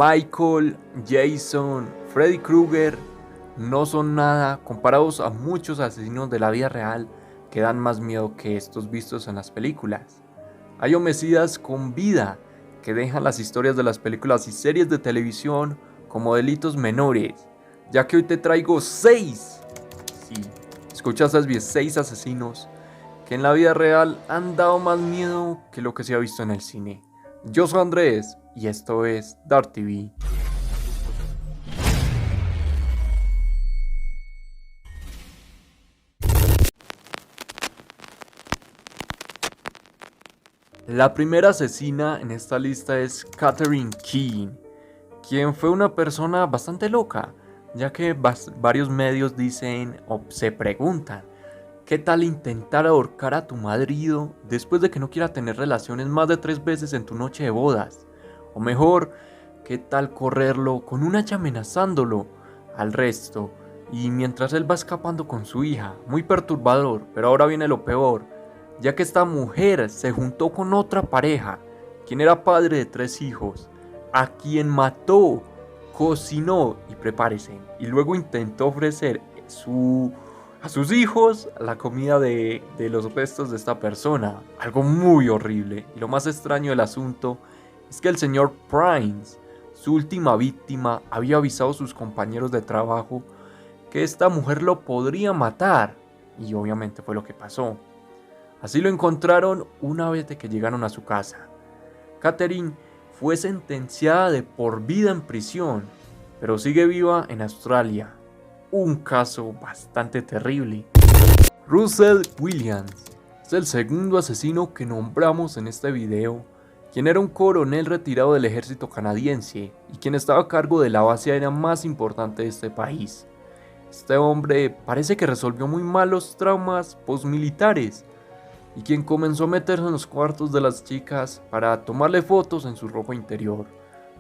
Michael, Jason, Freddy Krueger no son nada comparados a muchos asesinos de la vida real que dan más miedo que estos vistos en las películas. Hay homicidas con vida que dejan las historias de las películas y series de televisión como delitos menores, ya que hoy te traigo 6, sí, escuchaste bien, 6 asesinos que en la vida real han dado más miedo que lo que se ha visto en el cine. Yo soy Andrés y esto es Dark TV. La primera asesina en esta lista es Catherine King, quien fue una persona bastante loca, ya que varios medios dicen o se preguntan: ¿qué tal intentar ahorcar a tu marido después de que no quiera tener relaciones más de 3 veces en tu noche de bodas? O mejor, ¿qué tal correrlo con un hacha amenazándolo al resto y mientras él va escapando con su hija? Muy perturbador, pero ahora viene lo peor, ya que esta mujer se juntó con otra pareja, quien era padre de 3 hijos, a quien mató, cocinó y prepárese, y luego intentó ofrecer a sus hijos la comida de los restos de esta persona. Algo muy horrible. Y lo más extraño del asunto es que el señor Prince, su última víctima, había avisado a sus compañeros de trabajo que esta mujer lo podría matar. Y obviamente fue lo que pasó. Así lo encontraron una vez de que llegaron a su casa. Catherine fue sentenciada de por vida en prisión, pero sigue viva en Australia. Un caso bastante terrible. Russell Williams es el segundo asesino que nombramos en este video, quien era un coronel retirado del ejército canadiense y quien estaba a cargo de la base aérea más importante de este país. Este hombre parece que resolvió muy mal los traumas postmilitares y quien comenzó a meterse en los cuartos de las chicas para tomarle fotos en su ropa interior.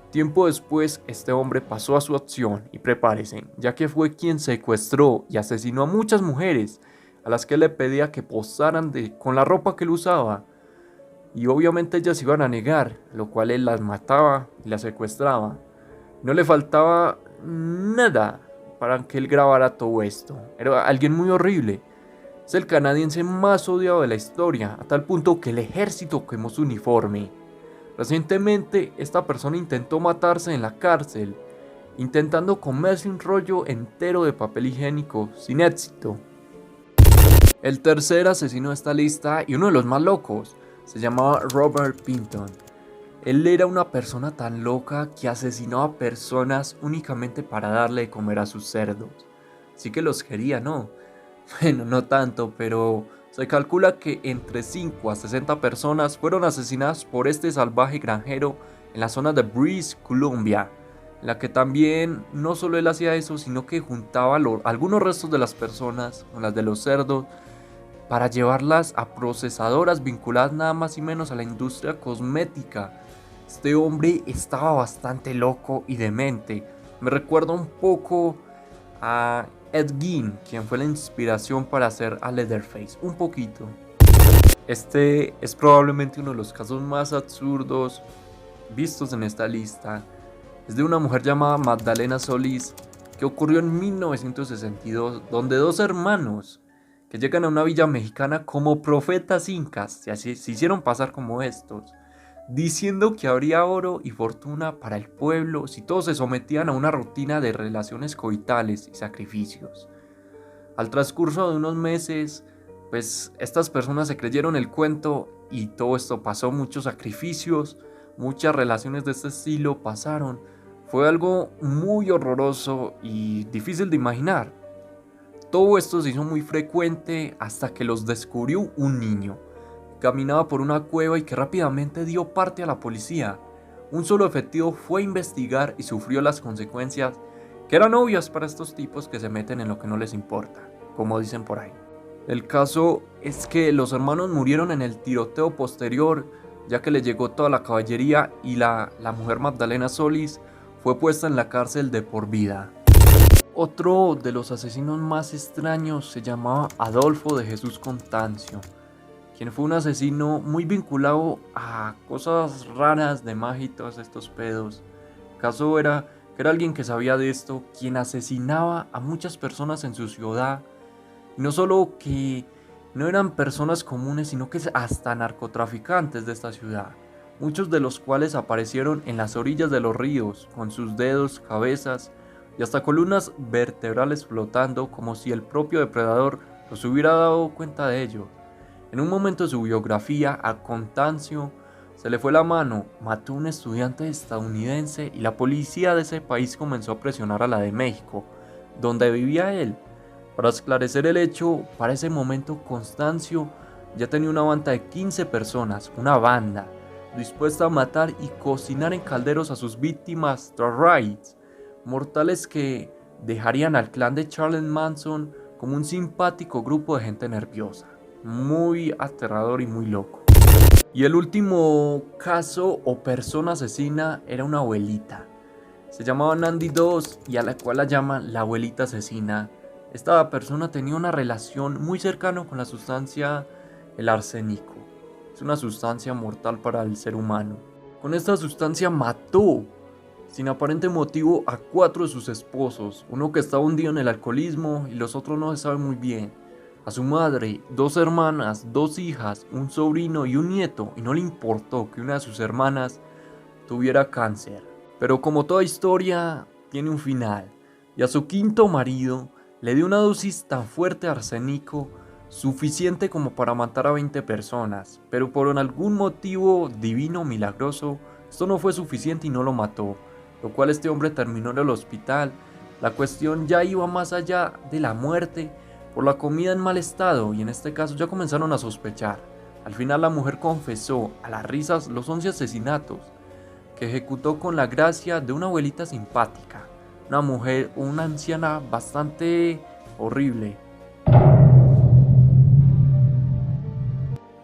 Tiempo después, este hombre pasó a su acción y prepárese, ya que fue quien secuestró y asesinó a muchas mujeres a las que le pedía que posaran con la ropa que él usaba. Y obviamente ellas iban a negar, lo cual él las mataba y las secuestraba. No le faltaba nada para que él grabara todo esto. Era alguien muy horrible. Es el canadiense más odiado de la historia, a tal punto que el ejército quemó su uniforme. Recientemente, esta persona intentó matarse en la cárcel, intentando comerse un rollo entero de papel higiénico, sin éxito. El tercer asesino de esta lista, y uno de los más locos, se llamaba Robert Pinton. Él era una persona tan loca que asesinó a personas únicamente para darle de comer a sus cerdos. Sí que los quería, ¿no? Bueno, no tanto, pero se calcula que entre 5 a 60 personas fueron asesinadas por este salvaje granjero en la zona de British Columbia, en la que también no solo él hacía eso, sino que juntaba algunos restos de las personas con las de los cerdos para llevarlas a procesadoras vinculadas nada más y menos a la industria cosmética. Este hombre estaba bastante loco y demente. Me recuerda un poco a Ed Gein, quien fue la inspiración para hacer a Leatherface, un poquito. Este es probablemente uno de los casos más absurdos vistos en esta lista. Es de una mujer llamada Magdalena Solís, que ocurrió en 1962, donde 2 hermanos que llegan a una villa mexicana como profetas incas se hicieron pasar como estos, diciendo que habría oro y fortuna para el pueblo si todos se sometían a una rutina de relaciones coitales y sacrificios. Al transcurso de unos meses, pues estas personas se creyeron el cuento y todo esto pasó, muchos sacrificios, muchas relaciones de este estilo pasaron. Fue algo muy horroroso y difícil de imaginar. Todo esto se hizo muy frecuente hasta que los descubrió un niño. Caminaba por una cueva y que rápidamente dio parte a la policía. Un solo efectivo fue a investigar y sufrió las consecuencias que eran obvias para estos tipos que se meten en lo que no les importa, como dicen por ahí. El caso es que los hermanos murieron en el tiroteo posterior, ya que le llegó toda la caballería y la mujer Magdalena Solís fue puesta en la cárcel de por vida. Otro de los asesinos más extraños se llamaba Adolfo de Jesús Constancio, quien fue un asesino muy vinculado a cosas raras de magia y todos estos pedos. caso era que era alguien que sabía de esto, quien asesinaba a muchas personas en su ciudad. Y no solo que no eran personas comunes, sino que hasta narcotraficantes de esta ciudad, muchos de los cuales aparecieron en las orillas de los ríos, con sus dedos, cabezas y hasta columnas vertebrales flotando, como si el propio depredador los hubiera dado cuenta de ello. En un momento de su biografía, a Constancio se le fue la mano, mató a un estudiante estadounidense y la policía de ese país comenzó a presionar a la de México, donde vivía él. Para esclarecer el hecho, para ese momento Constancio ya tenía una banda de 15 personas, una banda, dispuesta a matar y cocinar en calderos a sus víctimas tras raids, mortales que dejarían al clan de Charles Manson como un simpático grupo de gente nerviosa, muy aterrador y muy loco. Y el último caso o persona asesina era una abuelita. Se llamaba Nandy 2 y a la cual la llaman la abuelita asesina. Esta persona tenía una relación muy cercana con la sustancia el arsénico. Es una sustancia mortal para el ser humano. Con esta sustancia mató, sin aparente motivo, a 4 de sus esposos. Uno que estaba hundido en el alcoholismo y los otros no se sabe muy bien. A su madre, 2 hermanas, 2 hijas, un sobrino y un nieto. Y no le importó que una de sus hermanas tuviera cáncer. Pero como toda historia, tiene un final. Y a su 5.º marido le dio una dosis tan fuerte de arsénico, suficiente como para matar a 20 personas. Pero por algún motivo divino, milagroso, esto no fue suficiente y no lo mató. Lo cual este hombre terminó en el hospital. La cuestión ya iba más allá de la muerte por la comida en mal estado, y en este caso ya comenzaron a sospechar. Al final la mujer confesó a las risas los 11 asesinatos que ejecutó con la gracia de una abuelita simpática, una mujer, una anciana bastante horrible.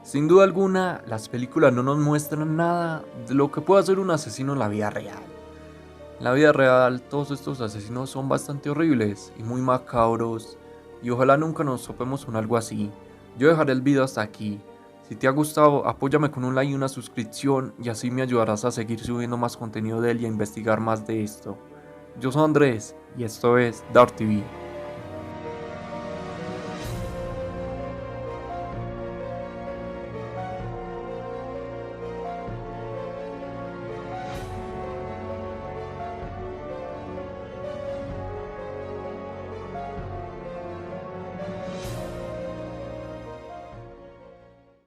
Sin duda alguna, las películas no nos muestran nada de lo que puede hacer un asesino en la vida real. En la vida real, todos estos asesinos son bastante horribles y muy macabros, y ojalá nunca nos topemos con algo así. Yo dejaré el video hasta aquí. Si te ha gustado, apóyame con un like y una suscripción, y así me ayudarás a seguir subiendo más contenido de él y a investigar más de esto. Yo soy Andrés, y esto es Dark TV.